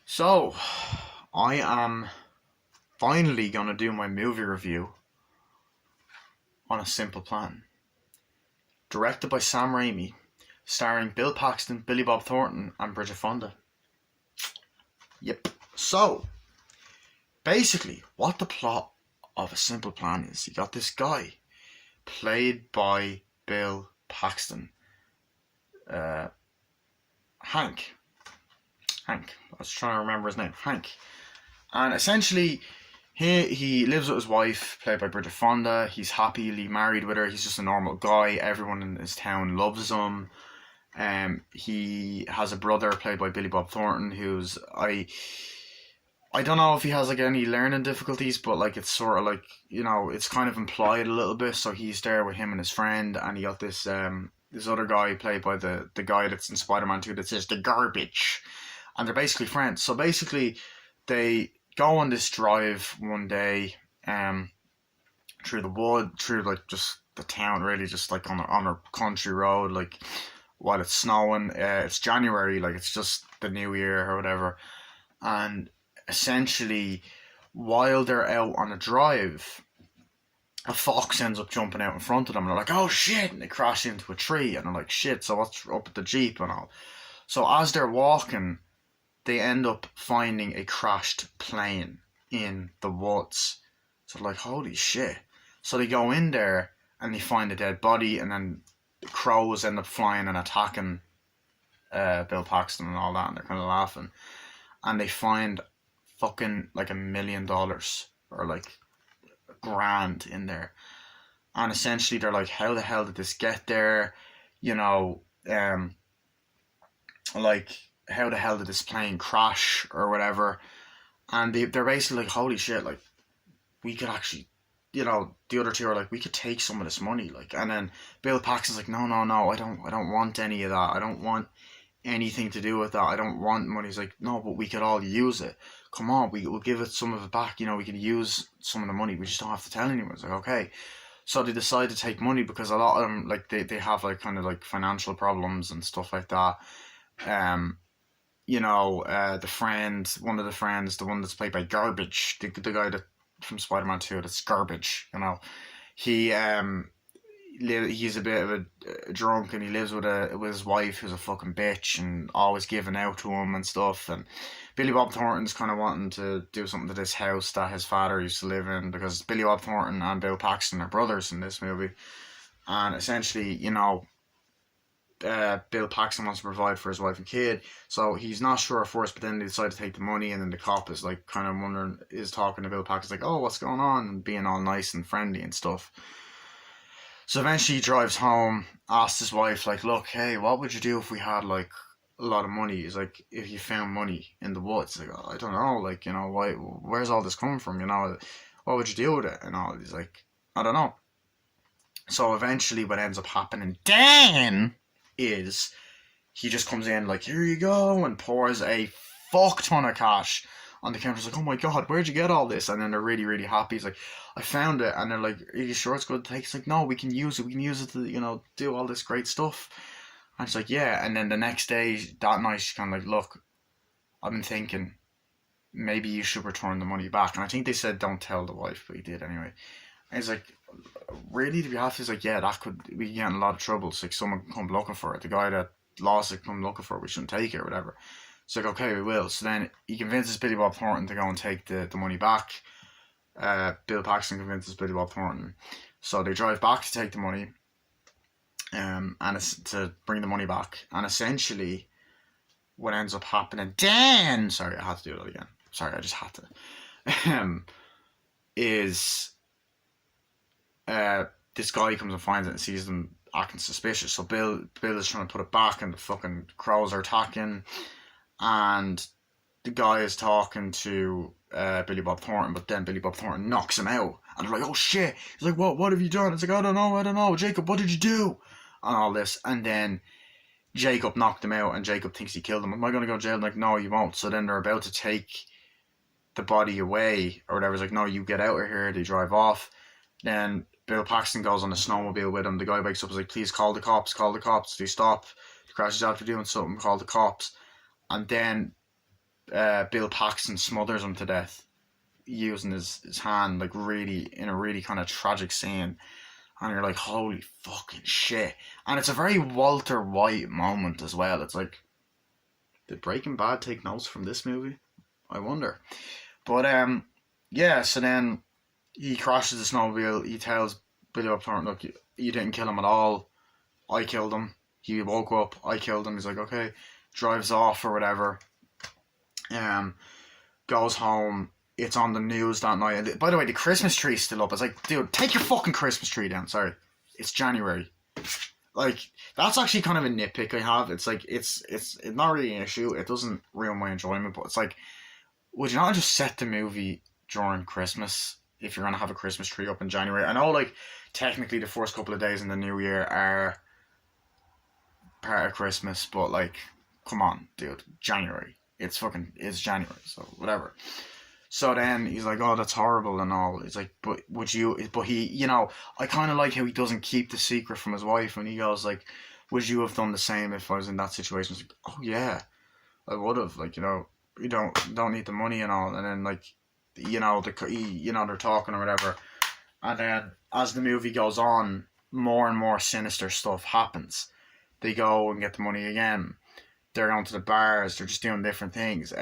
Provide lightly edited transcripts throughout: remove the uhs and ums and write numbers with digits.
So, I am finally gonna do my movie review on A Simple Plan. Directed by Sam Raimi, starring Bill Paxton, Billy Bob Thornton, and Bridget Fonda. Yep. So, basically, what the plot of A Simple Plan is, you got this guy, played by Bill Paxton. Uh, Hank. Hank. I was trying to remember his name. Hank. And essentially, he lives with his wife, played by Bridget Fonda. He's happily married with her. He's just a normal guy. Everyone in his town loves him. He has a brother played by Billy Bob Thornton, who's I don't know if he has like any learning difficulties, but like it's sort of like it's kind of implied a little bit. So he's there with him and his friend, and he got this other guy played by the guy that's in Spider Man 2 that says the garbage, and they're basically friends. So basically, they go on this drive one day, through the wood, through like just the town, really, just like on a country road, like while it's snowing. It's January, like it's just the new year or whatever, and essentially, while they're out on a drive, a fox ends up jumping out in front of them, and they're like, "Oh shit!" and they crash into a tree, and they're like, "Shit!" So what's up with the jeep and all? So as they're walking, they end up finding a crashed plane in the woods. So they're like, holy shit. So they go in there and they find a dead body, and then the crows end up flying and attacking Bill Paxton and all that, and they're kind of laughing. And they find fucking like $1 million or like grand in there. And essentially they're like, how the hell did this get there? You know, like, how the hell did this plane crash or whatever? And they're basically like, holy shit, like, we could actually, the other two are like, we could take some of this money, like. And then Bill Paxton's like, no, no, no, I don't want any of that. I don't want anything to do with that. I don't want money. He's like, no, but we could all use it. Come on, we'll give it some of it back. We could use some of the money. We just don't have to tell anyone. It's like, okay. So they decide to take money because a lot of them, like, they have like kind of like financial problems and stuff like that. Um, the friend, one of the friends, the one that's played by Garbage, the guy that from Spider Man 2, that's Garbage. He he's a bit of a drunk, and he lives with his wife, who's a fucking bitch and always giving out to him and stuff. And Billy Bob Thornton's kind of wanting to do something to this house that his father used to live in, because Billy Bob Thornton and Bill Paxton are brothers in this movie. And essentially, Bill Paxton wants to provide for his wife and kid, so he's not sure at first. But then they decide to take the money, and then the cop is like kind of wondering, is talking to Bill Paxton, like, "Oh, what's going on?" and being all nice and friendly and stuff. So eventually he drives home, asks his wife, like, "Look, hey, what would you do if we had like a lot of money?" He's like, "If you found money in the woods." Like, "Oh, I don't know, like, why? Where's all this coming from? What would you do with it?" And all. He's like, "I don't know." So eventually, what ends up happening then is he just comes in like, "Here you go," and pours a fuck ton of cash on the counter. He's like, "Oh my god, where'd you get all this?" And then they're really, really happy. He's like, "I found it." And they're like, "Are you sure it's good to take?" He's like, "No, we can use it. We can use it to, do all this great stuff." And she's like, "Yeah." And then the next day, that night, she's kind of like, "Look, I've been thinking, maybe you should return the money back." And I think they said don't tell the wife, but he did anyway. And he's like, "Really? Do we have to?" He's like, "Yeah, we can get in a lot of trouble. It's like someone can come looking for it. The guy that lost it come looking for it. We shouldn't take it or whatever." It's like, "Okay, we will." So then he convinces Billy Bob Thornton to go and take the money back. Bill Paxton convinces Billy Bob Thornton. So they drive back to take the money, and it's to bring the money back. And essentially, what ends up happening then, sorry, I had to do that again. Sorry, I just had to. Is this guy comes and finds it and sees them acting suspicious. So Bill is trying to put it back, and the fucking crows are attacking, and the guy is talking to Billy Bob Thornton, but then Billy Bob Thornton knocks him out, and they're like, "Oh shit!" He's like, "What have you done?" It's like, I don't know, Jacob, what did you do?" And all this, and then Jacob knocked him out, and Jacob thinks he killed him. "Am I going to go to jail?" Like, "No, you won't." So then they're about to take the body away or whatever. It's like, "No, you get out of here." They drive off. Then Bill Paxton goes on a snowmobile with him. The guy wakes up and is like, "Please call the cops, call the cops." They stop. The crash is after doing something, call the cops. And then Bill Paxton smothers him to death using his hand, like really in a really kind of tragic scene, and you're like, holy fucking shit. And it's a very Walter White moment as well. It's like, did Breaking Bad take notes from this movie? I wonder. But yeah, so then he crashes the snowmobile. He tells Billy Bob Thornton, look, you didn't kill him at all. I killed him. He woke up. I killed him. He's like, okay. Drives off or whatever. Goes home. It's on the news that night. And by the way, the Christmas tree's still up. It's like, dude, take your fucking Christmas tree down. Sorry. It's January. Like, that's actually kind of a nitpick I have. It's like, it's not really an issue. It doesn't ruin my enjoyment, but it's like, would you not just set the movie during Christmas if you're going to have a Christmas tree up in January? I know, like, technically the first couple of days in the new year are part of Christmas, but, like, come on, dude. January. It's January, so whatever. So then he's like, oh, that's horrible and all. He's like, but he, you know, I kind of like how he doesn't keep the secret from his wife. And he goes like, would you have done the same if I was in that situation? He's like, oh yeah, I would have. Like, you know, you don't need the money and all. And then like, you know, they're talking or whatever. And then as the movie goes on, more and more sinister stuff happens. They go and get the money again. They're going to the bars. They're just doing different things.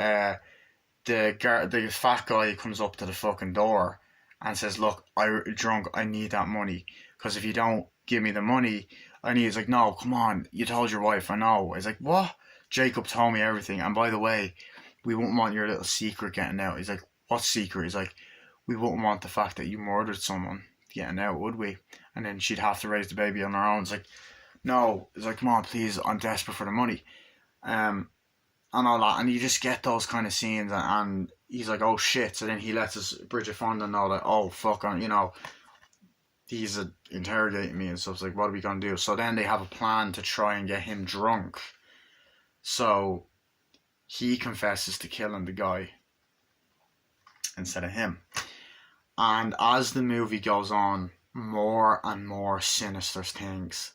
The fat guy comes up to the fucking door and says, look, I'm drunk, I need that money, because if you don't give me the money, he's like, no, come on, you told your wife, I know. He's like, what? Jacob told me everything, and by the way, we wouldn't want your little secret getting out. He's like, what secret? He's like, we wouldn't want the fact that you murdered someone getting out, would we? And then she'd have to raise the baby on her own. It's like, no. He's like, come on, please, I'm desperate for the money. And all that, and you just get those kind of scenes, and he's like, oh shit. So then he lets his Bridget Fonda know that, oh fuck, you know, he's interrogating me and stuff. It's like, what are we gonna do? So then they have a plan to try and get him drunk. So he confesses to killing the guy instead of him. And as the movie goes on, more and more sinister things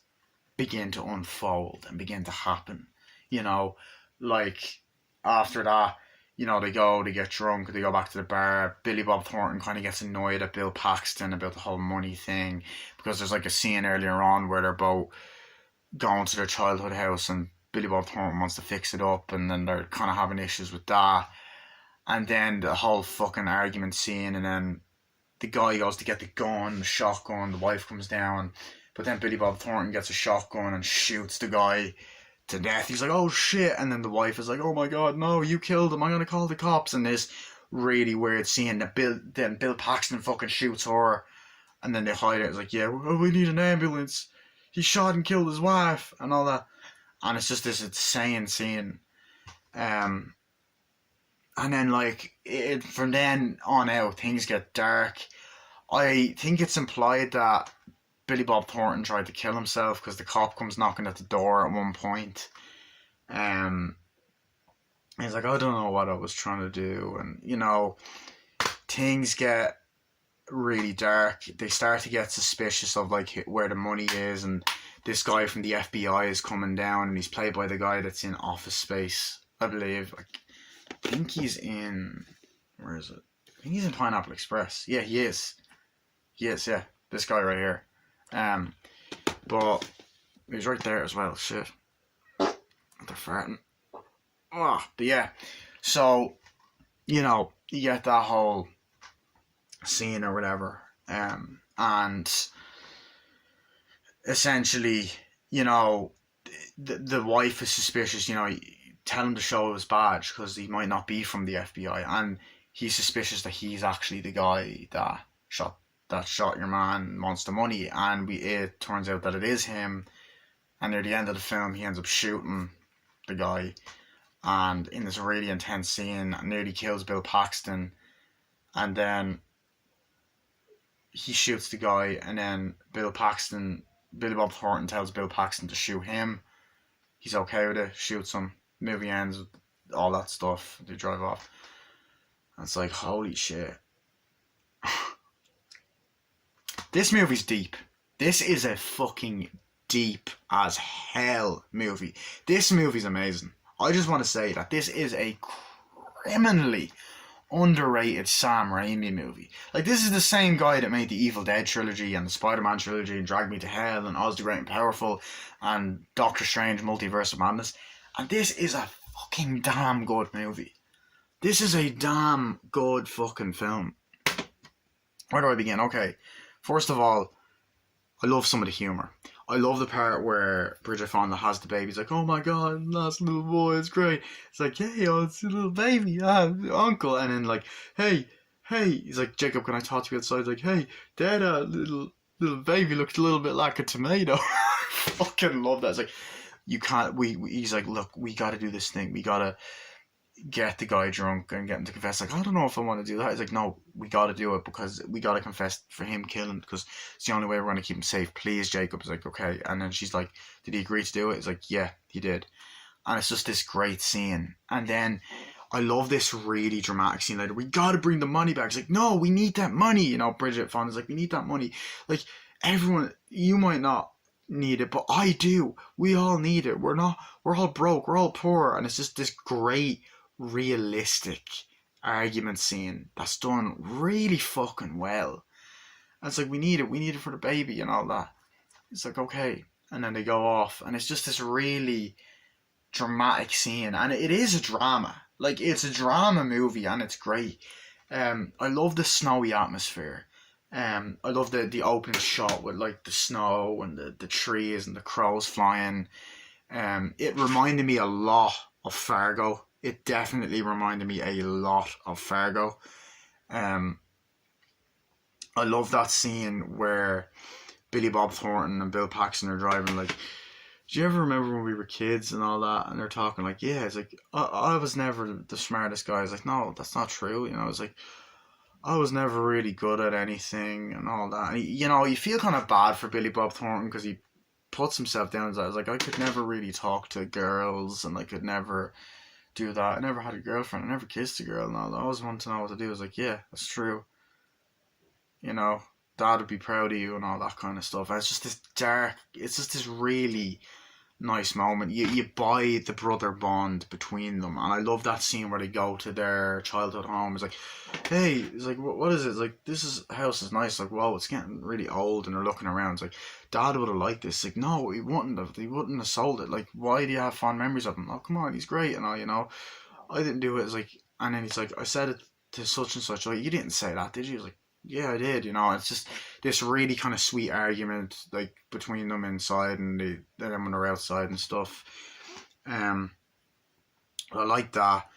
begin to unfold and begin to happen. You know, like, after that, you know, they get drunk, they go back to the bar. Billy Bob Thornton kind of gets annoyed at Bill Paxton about the whole money thing, because there's like a scene earlier on where they're both going to their childhood house and Billy Bob Thornton wants to fix it up, and then they're kind of having issues with that. And then the whole fucking argument scene, and then the guy goes to get the gun, the shotgun, the wife comes down, but then Billy Bob Thornton gets a shotgun and shoots the guy to death. He's like, oh shit. And then the wife is like, oh my god, no, you killed him, I'm gonna call the cops. And this really weird scene that Bill Paxton fucking shoots her, and then they hide it. It's like, yeah, we need an ambulance, he shot and killed his wife and all that. And it's just this insane scene. And then like from then on out, things get dark. I think it's implied that Billy Bob Thornton tried to kill himself because the cop comes knocking at the door at one point. He's like, I don't know what I was trying to do. And, you know, things get really dark. They start to get suspicious of, like, where the money is. And this guy from the FBI is coming down, and he's played by the guy that's in Office Space, I believe. I think he's in... Where is it? I think he's in Pineapple Express. Yeah, he is. He is, yeah. This guy right here. But he's right there as well. Shit, they're farting. Oh, but yeah. So, you know, you get that whole scene or whatever, and essentially, you know, the wife is suspicious. You know, tell him to show his badge because he might not be from the FBI, and he's suspicious that he's actually the guy that shot your man, wants the money. And it turns out that it is him, and near the end of the film he ends up shooting the guy, and in this really intense scene nearly kills Bill Paxton. And then he shoots the guy, and then Billy Bob Thornton tells Bill Paxton to shoot him. He's okay with it, shoots him. Movie ends with all that stuff. They drive off. And it's like, holy shit. This movie's deep. This is a fucking deep as hell movie. This movie's amazing. I just want to say that this is a criminally underrated Sam Raimi movie. Like, this is the same guy that made the Evil Dead trilogy and the Spider-Man trilogy and Drag Me to Hell and Oz the Great and Powerful and Doctor Strange Multiverse of Madness. And this is a fucking damn good movie. This is a damn good fucking film. Where do I begin? Okay, first of all, I love some of the humour. I love the part where Bridget Fonda has the baby. He's like, oh my god, that's a little boy, it's great. It's like, hey, oh, it's a little baby, uncle. And then like, hey, he's like, Jacob, can I talk to you outside? He's like, hey, Dad, little baby looks a little bit like a tomato. Fucking love that. It's like, you can't, he's like, look, we gotta do this thing. We gotta get the guy drunk and get him to confess. Like, I don't know if I want to do that. He's like, no, we got to do it because we got to confess for him killing, because it's the only way we're going to keep him safe. Please, Jacob. Is like, okay. And then she's like, did he agree to do it? He's like, yeah, he did. And it's just this great scene. And then I love this really dramatic scene later. We got to bring the money back. It's like, no, we need that money. You know, Bridget Fonda's like, we need that money. Like, everyone, you might not need it, but I do. We all need it. We're all broke. We're all poor. And it's just this great realistic argument scene that's done really fucking well. And it's like, we need it for the baby and all that. It's like, okay. And then they go off, and it's just this really dramatic scene, and it is a drama. Like, it's a drama movie, and it's great. I love the snowy atmosphere. I love the opening shot with like the snow and the trees and the crows flying. It reminded me a lot of Fargo. It definitely reminded me a lot of Fargo. I love that scene where Billy Bob Thornton and Bill Paxton are driving. Like, do you ever remember when we were kids and all that? And they're talking like, yeah, it's like, I was never the smartest guy. It's like, no, that's not true. You know, it's like, I was never really good at anything and all that. And, you know, you feel kind of bad for Billy Bob Thornton because he puts himself down as that. It's like, I could never really talk to girls, and I could never do that. I never had a girlfriend. I never kissed a girl and all that. I always wanted to know what to do. I was like, yeah, that's true. You know, Dad would be proud of you and all that kind of stuff. And it's just this dark, it's just this really nice moment. You buy the brother bond between them. And I love that scene where they go to their childhood home. It's like, hey, it's like, what is it? It's like, house is nice. Like, whoa, it's getting really old. And they're looking around. It's like, Dad would have liked this. Like, no, he wouldn't have sold it. Like, why do you have fond memories of him? Oh, come on, he's great and all, you know. I didn't do it. It's like, and then he's like, I said it to such and such. Like, you didn't say that, did you? He's like, yeah, I did. You know, it's just this really kind of sweet argument, like, between them inside and them when they're outside and stuff. I like that.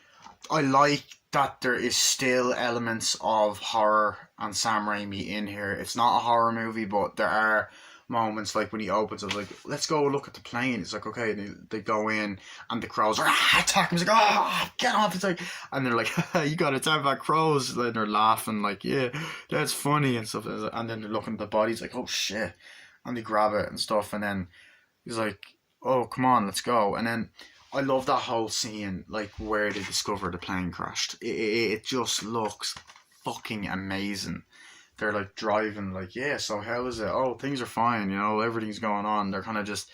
I like that there is still elements of horror and Sam Raimi in here. It's not a horror movie, but there are moments like when he opens it, like, let's go look at the plane. It's like, okay, they go in and the crows are attacking. He's like, oh, get off. It's like, and they're like, you got to attack back crows. And they're laughing like, yeah, that's funny and stuff. And then they're looking at the bodies like, oh shit, and they grab it and stuff. And then he's like, oh, come on, let's go. And then I love that whole scene, like, where they discover the plane crashed. It just looks fucking amazing. They're like driving, like, yeah, so how is it? Oh, things are fine, you know, everything's going on. They're kind of just,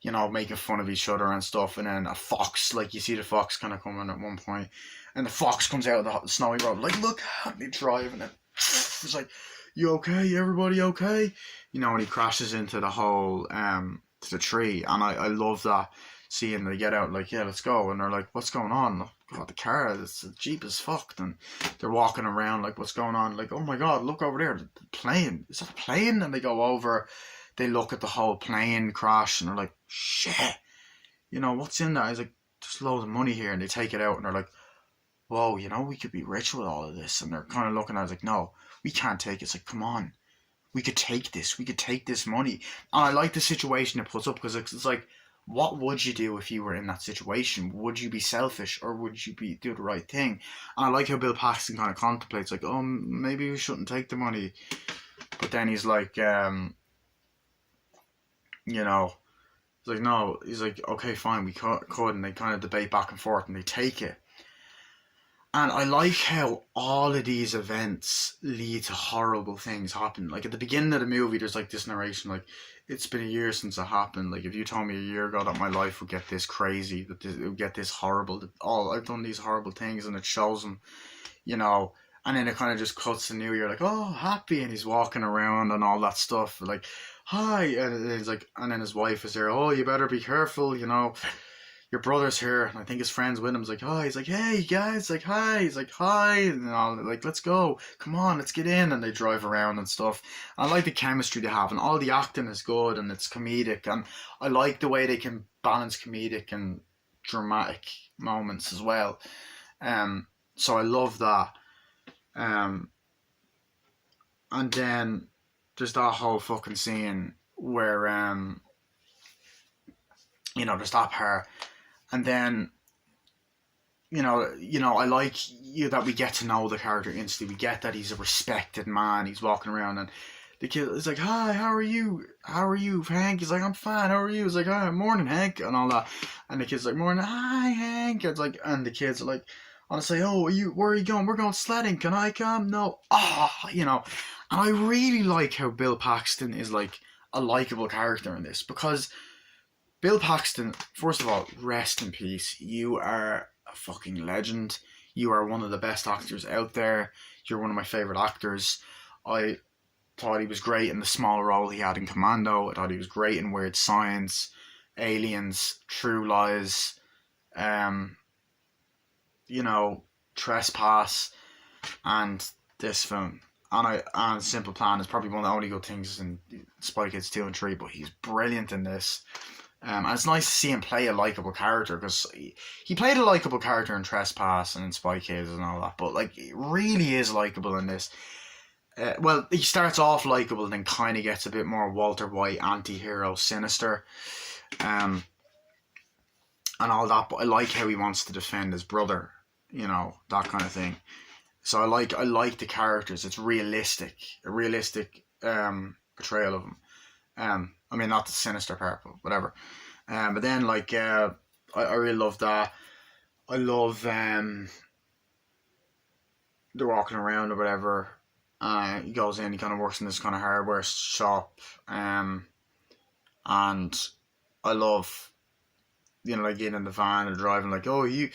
you know, making fun of each other and stuff. And then a fox, like, you see the fox kind of coming at one point, and the fox comes out of the snowy road, like, look how they drive, and it's like, you okay? Everybody okay? You know, and he crashes into the whole, to the tree. And I love that scene. They get out, like, yeah, let's go. And they're like, what's going on? God, the car, the Jeep is fucked. And they're walking around like, what's going on? Like, oh my God, look over there, the plane. Is that a plane? And they go over, they look at the whole plane crash, and they're like, shit, you know, what's in that? He's like, there's loads of money here. And they take it out, and they're like, whoa, you know, we could be rich with all of this. And they're kind of looking at it like, no, we can't take it. It's like, come on, we could take this money. And I like the situation it puts up, because it's like, what would you do if you were in that situation? Would you be selfish, or would you do the right thing? And I like how Bill Paxton kind of contemplates, like, oh, maybe we shouldn't take the money. But then he's like, you know, he's like, no, he's like, okay, fine, we could. And they kind of debate back and forth, and they take it. And I like how all of these events lead to horrible things happen. Like at the beginning of the movie, there's like this narration, like, it's been a year since it happened. Like if you told me a year ago that my life would get this crazy, that it would get this horrible, that all I've done these horrible things, and it shows him, you know, and then it kind of just cuts to New Year, like, oh, happy, and he's walking around and all that stuff, like, hi, and he's like, and then his wife is there, oh, you better be careful, you know, your brother's here, and I think his friend's with him. He's like, oh, he's like, hey guys, like, hi, he's like, hi, and all, like, let's go, come on, let's get in, and they drive around and stuff. I like the chemistry they have, and all the acting is good, and it's comedic, and I like the way they can balance comedic and dramatic moments as well. So I love that. And then there's that whole fucking scene where you know, there's that part, and then you know, I like that we get to know the character instantly. We get that he's a respected man. He's walking around, and the kid is like, "Hi, how are you? How are you, Hank?" He's like, "I'm fine. How are you?" He's like, "Hi, morning, Hank," and all that. And the kid's like, "Morning, hi, Hank." It's like, and the kids are like, honestly, "Oh, where are you going? We're going sledding. Can I come?" No. You know, and I really like how Bill Paxton is like a likable character in this, because Bill Paxton, first of all, rest in peace. You are a fucking legend. You are one of the best actors out there. You're one of my favourite actors. I thought he was great in the small role he had in Commando. I thought he was great in Weird Science, Aliens, True Lies, you know, Trespass, and this film. And Simple Plan is probably one of the only good things in Spy Kids 2 and 3, but he's brilliant in this. And it's nice to see him play a likable character, because he played a likable character in Trespass and in Spy Kids and all that, but like, he really is likable in this. Well, he starts off likable and then kind of gets a bit more Walter White, anti-hero, sinister, and all that, but I like how he wants to defend his brother, you know, that kind of thing. So I like the characters. It's realistic, a realistic portrayal of him. I mean, not the sinister part, but whatever. But then, like, I really love that. I love they're walking around or whatever. He goes in, he kind of works in this kind of hardware shop. And I love, you know, like, getting in the van and driving, like, oh, you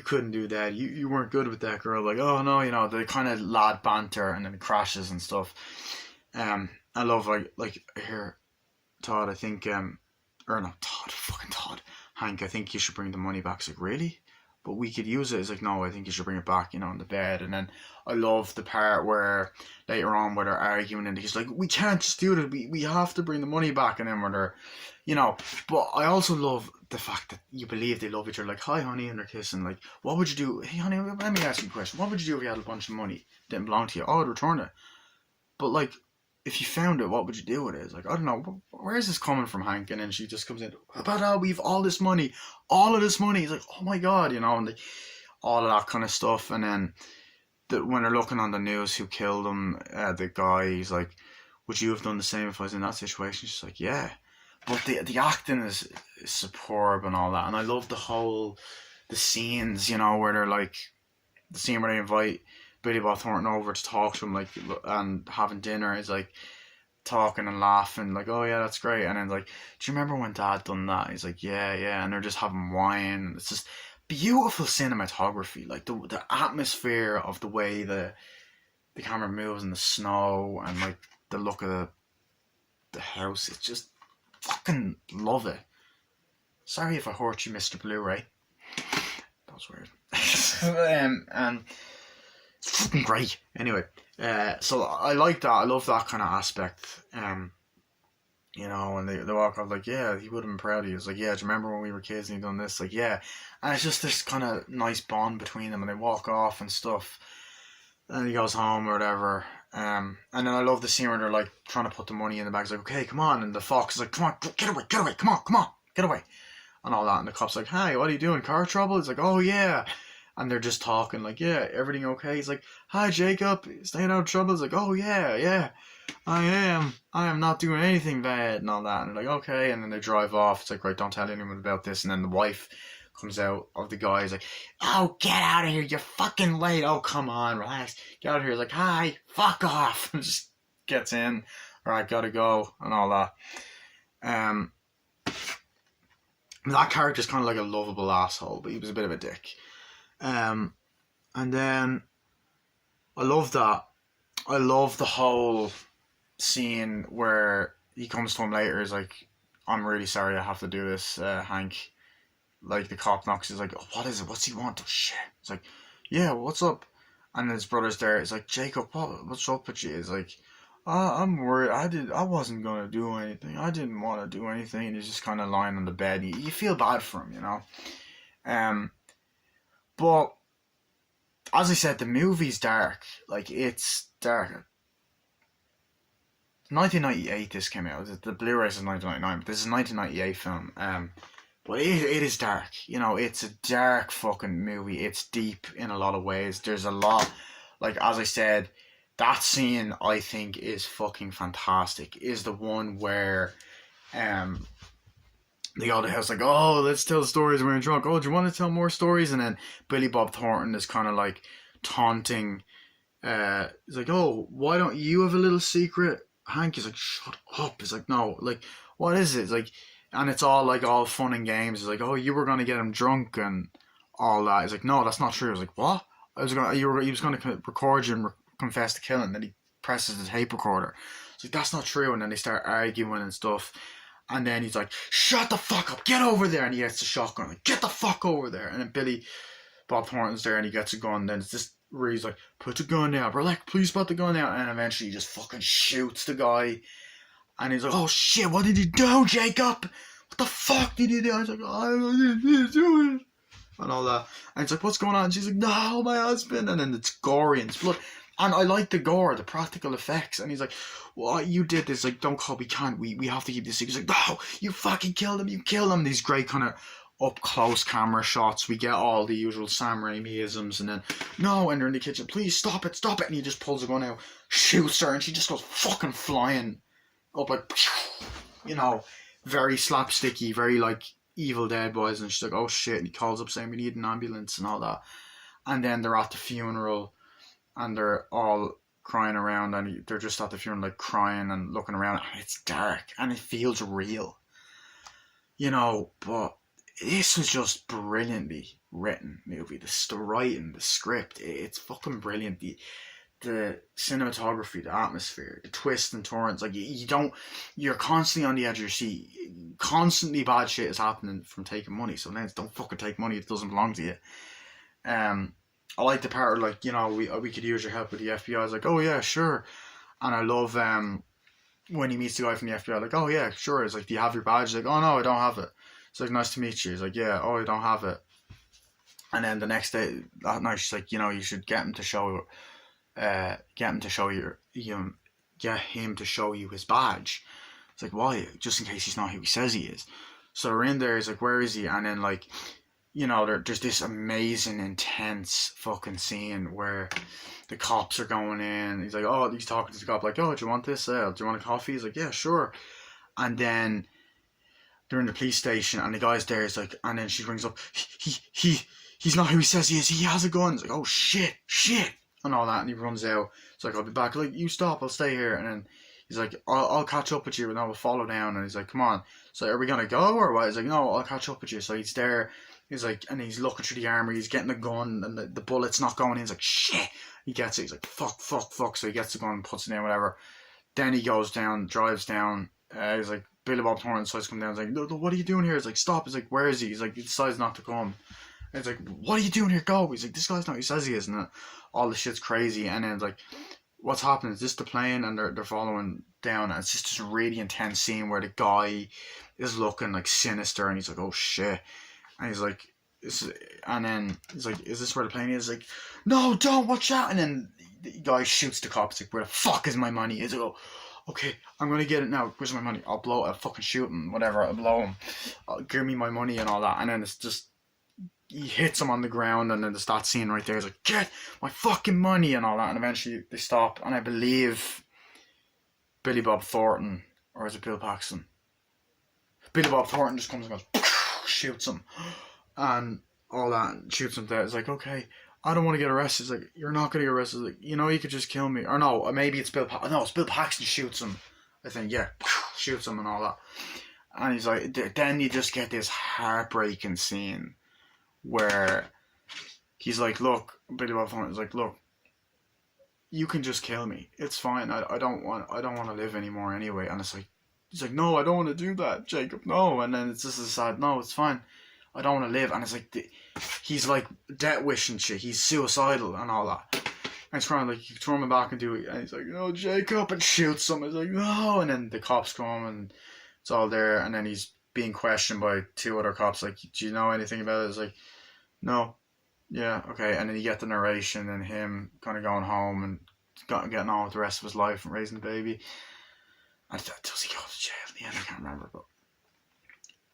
couldn't do that. You weren't good with that girl. Like, oh, no, you know, the kind of lad banter, and then it crashes and stuff. I love, like here, Todd, I think, or not Todd, fucking Todd, Hank, I think you should bring the money back. It's like, really? But we could use it. It's like, no, I think you should bring it back, you know, in the bed. And then I love the part where later on where they're arguing, and he's like, we can't just do it. We have to bring the money back. And then where they're, you know, but I also love the fact that you believe they love each other. Like, hi, honey, and they're kissing. Like, what would you do? Hey, honey, let me ask you a question. What would you do if you had a bunch of money that didn't belong to you? Oh, I'd return it. But, like, if you found it, what would you do with it? It's like, I don't know, where is this coming from, Hank? And then she just comes in, but we've all this money, all of this money. He's like, oh my God, you know, and all of that kind of stuff. And then when they're looking on the news who killed him, the guy, he's like, would you have done the same if I was in that situation? She's like, yeah. But the acting is superb and all that. And I love the scenes, you know, where they're like, the scene where they invite Billy Bob Thornton over to talk to him, like, and having dinner, is like talking and laughing, like, oh yeah, that's great. And then like, do you remember when Dad done that? He's like, yeah, and they're just having wine. It's just beautiful cinematography, like the atmosphere of the way the camera moves in the snow, and like the look of the house. It's just fucking love it. Sorry if I hurt you, Mr. Blu-ray. That was weird. And it's fucking great. Anyway, so I like that. I love that kind of aspect. You know, and they walk off like, yeah, he would have been proud of you. It's like, yeah, do you remember when we were kids and he done this? Like, yeah. And it's just this kind of nice bond between them, and they walk off and stuff. And he goes home or whatever. And then I love the scene where they're like trying to put the money in the bag. It's like, okay, come on. And the fox is like, come on, get away, come on, get away. And all that. And the cop's like, hi, what are you doing? Car trouble? It's like, oh yeah. And they're just talking like, yeah, everything okay? He's like, hi, Jacob, staying out of trouble? He's like, oh yeah, I am not doing anything bad and all that. And they're like, okay. And then they drive off. It's like, right, don't tell anyone about this. And then the wife comes out of the guy. He's like, "Oh, get out of here! You're fucking late. Oh, come on, relax. Get out of here." He's like, "Hi, fuck off." And just gets in. All right, gotta go and all that. That character's kind of like a lovable asshole, but he was a bit of a dick. And then I love that. I love the whole scene where he comes to him later. He's like, "I'm really sorry, I have to do this, Hank." Like the cop knocks. He's like, "Oh, what is it? What's he want?" Oh shit! It's like, "Yeah, what's up?" And his brother's there. He's like, "Jacob, what's up with you?" He's like, "I'm worried. I wasn't gonna do anything. I didn't want to do anything." And he's just kind of lying on the bed. You feel bad for him, you know. But as I said, the movie's dark. Like, it's dark. 1998 this came out. The Blu-ray is 1999, but this is a 1998 film. But it is dark. You know, it's a dark fucking movie. It's deep in a lot of ways. There's a lot, like, as I said, that scene I think is fucking fantastic. Is the one where they go to the house like, "Oh, let's tell stories when we're drunk. Oh, do you want to tell more stories?" And then Billy Bob Thornton is kind of like taunting. He's like, "Oh, why don't you have a little secret?" Hank is like, "Shut up." He's like, "No, like, what is it?" It's like, and it's all like all fun and games. He's like, "Oh, you were gonna get him drunk and all that." He's like, "No, that's not true." I was like, "What?" He was gonna record you and confess to killing. Then he presses the tape recorder. It's like, "That's not true." And then they start arguing and stuff. And then he's like, "Shut the fuck up, get over there." And he gets the shotgun, like, "Get the fuck over there." And then Billy Bob Thornton's there and he gets a gun. And then it's just where he's like, "Put the gun down, bro. Like, please put the gun down." And eventually he just fucking shoots the guy. And he's like, "Oh shit, what did you do, Jacob? What the fuck did you do?" I was like, "I didn't do it." And all that. And it's like, "What's going on?" And she's like, "No, my husband." And then it's gory and it's blood. And I like the gore, the practical effects. And he's like, "Well, you did this. Like, don't call. We can't. We have to keep this secret." He's like, "No, you fucking killed him. You killed him." These great kind of up close camera shots. We get all the usual Sam Raimi-isms. And then, "No," and they're in the kitchen. "Please stop it, stop it." And he just pulls a gun out, shoots her, and she just goes fucking flying up like, you know, very slapsticky, very like Evil Dead boys. And she's like, "Oh shit." And he calls up saying, "We need an ambulance," and all that. And then they're at the funeral. And they're all crying around, and they're just at the funeral, like crying and looking around, and it's dark and it feels real, you know. But this was just brilliantly written movie. The writing, the script, it's fucking brilliant. The cinematography, the atmosphere, the twists and turns, like you're constantly on the edge of your seat. Constantly bad shit is happening from taking money. So then don't fucking take money if it doesn't belong to you. I like the part where, like, you know, we could use your help with the FBI. I was like, "Oh yeah, sure." And I love when he meets the guy from the FBI, like, "Oh yeah, sure." It's like, "Do you have your badge?" He's like, "Oh no, I don't have it." It's like, "Nice to meet you." He's like, "Yeah, oh, I don't have it." And then the next day, that night, she's like, "You know, you should get him to show you his badge." It's like, "Why?" "Just in case he's not who he says he is." So we're in there. He's like, "Where is he?" And then, like, you know, there's this amazing, intense fucking scene where the cops are going in. He's like, "Oh," he's talking to the cop, like, "Oh, do you want this? Do you want a coffee?" He's like, "Yeah, sure." And then they're in the police station, and the guy's there. He's like, and then she brings up, he's not who he says he is. He has a gun." It's like, "Oh shit, and all that. And he runs out. It's like, "I'll be back." Like, "You stop, I'll stay here." And then he's like, I'll catch up with you, and I will follow down." And he's like, "Come on." So, "Are we gonna go or what?" He's like, "No, I'll catch up with you." So he's there. He's like, and he's looking through the armory, he's getting the gun, and the bullet's not going in. He's like, "Shit." He gets it. He's like, fuck. So he gets the gun, puts it in, whatever. Then he goes down, drives down. He's like, Billy Bob Thornton decides to come down. He's like, "No, "What are you doing here?" He's like, "Stop." He's like, "Where is he?" He's like, he decides not to come. And it's like, "What are you doing here? Go." He's like, "This guy's not who he says he is." And all the shit's crazy. And then it's like, what's happening? Is this the plane? And they're following down. And it's just this really intense scene where the guy is looking like sinister. And he's like, "Oh shit." And he's like, and then he's like, "Is this where the plane is?" He's like, "No, don't, watch out." And then the guy shoots the cop. He's like, "Where the fuck is my money?" He's like, "Oh, okay, I'm gonna get it now. Where's my money?" I'll fucking shoot him, whatever, I'll blow him. Give me my money and all that. And then it's just, he hits him on the ground, and then there's that scene right there. He's like, "Get my fucking money," and all that. And eventually they stop, and I believe Billy Bob Thornton, or is it Bill Paxton? Billy Bob Thornton just comes and goes, shoots him. and all that, and shoots him dead. It's like, okay, I don't want to get arrested. It's like, you're not going to get arrested. It's like, you could just kill me. Or no, maybe it's it's Bill Paxton shoots him. I think, yeah, shoots him and all that. And he's like, then you just get this heartbreaking scene where he's like, look, Billy Bob Thornton is like, look, you can just kill me. It's fine. I don't want to live anymore anyway. And it's like, he's like, no, I don't want to do that, Jacob. No. And then it's just a sad, no, it's fine. I don't want to live. And it's like, he's like death wishing shit. He's suicidal and all that. And it's trying like, you throw him back and do it. And he's like, no, Jacob, and shoots him. It's like, no. And then the cops come and it's all there. And then he's being questioned by two other cops. Like, do you know anything about it? It's like, no. Yeah, okay. And then you get the narration and him kind of going home and getting on with the rest of his life and raising the baby. And does he go to jail in the end? I can't remember, but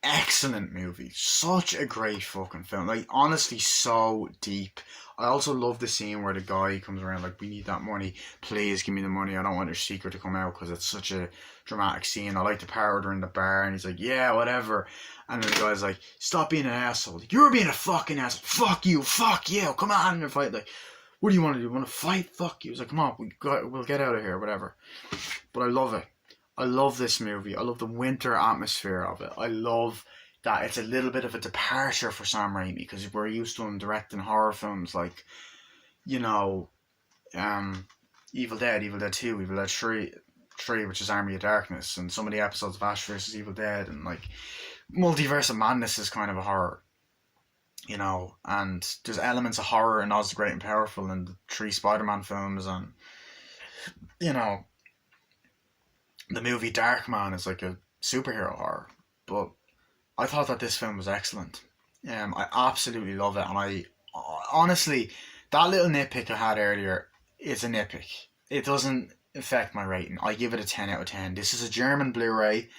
excellent movie. Such a great fucking film. Like, honestly, so deep. I also love the scene where the guy comes around like, we need that money. Please give me the money. I don't want your secret to come out, because it's such a dramatic scene. I like the part where they're in the bar and he's like, yeah, whatever. And then the guy's like, stop being an asshole. You're being a fucking asshole. Fuck you. Fuck you. Come on and fight. Like, what do you want to do? You want to fight? Fuck you. He's like, come on, we'll get out of here, whatever. But I love it. I love this movie. I love the winter atmosphere of it. I love that it's a little bit of a departure for Sam Raimi, because we're used to him directing horror films like, Evil Dead, Evil Dead 2, Evil Dead 3, which is Army of Darkness, and some of the episodes of Ash vs. Evil Dead, and like Multiverse of Madness is kind of a horror, and there's elements of horror in Oz the Great and Powerful and the 3 Spider-Man films, and the movie Darkman is like a superhero horror, but I thought that this film was excellent. I absolutely love it, and I honestly, that little nitpick I had earlier is a nitpick. It doesn't affect my rating. I give it a 10 out of 10. This is a German Blu-ray.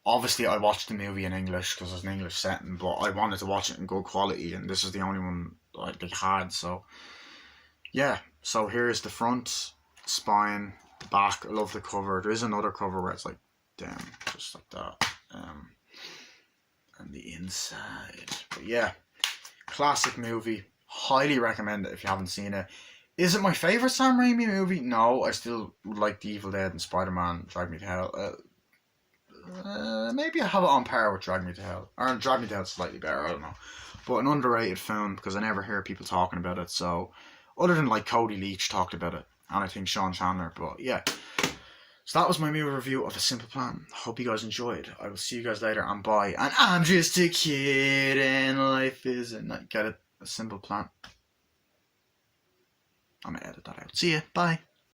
Obviously, I watched the movie in English because it's an English setting, but I wanted to watch it in good quality, and this is the only one I had. So, yeah. So here's the front, spine, the back. I love the cover. There is another cover where it's like, damn, just like that. And the inside. But yeah, classic movie. Highly recommend it if you haven't seen it. Is it my favourite Sam Raimi movie? No, I still like The Evil Dead and Spider-Man Drag Me to Hell. Maybe I have it on par with Drag Me to Hell. Or Drag Me to Hell is slightly better, I don't know. But an underrated film, because I never hear people talking about it. So, other than like Cody Leach talked about it, and I think Sean Chandler. But yeah. So that was my movie review of A Simple Plan. Hope you guys enjoyed. I will see you guys later, and bye. And I'm just a kid and life is get it? A Simple Plan. I'm going to edit that out. See ya. Bye.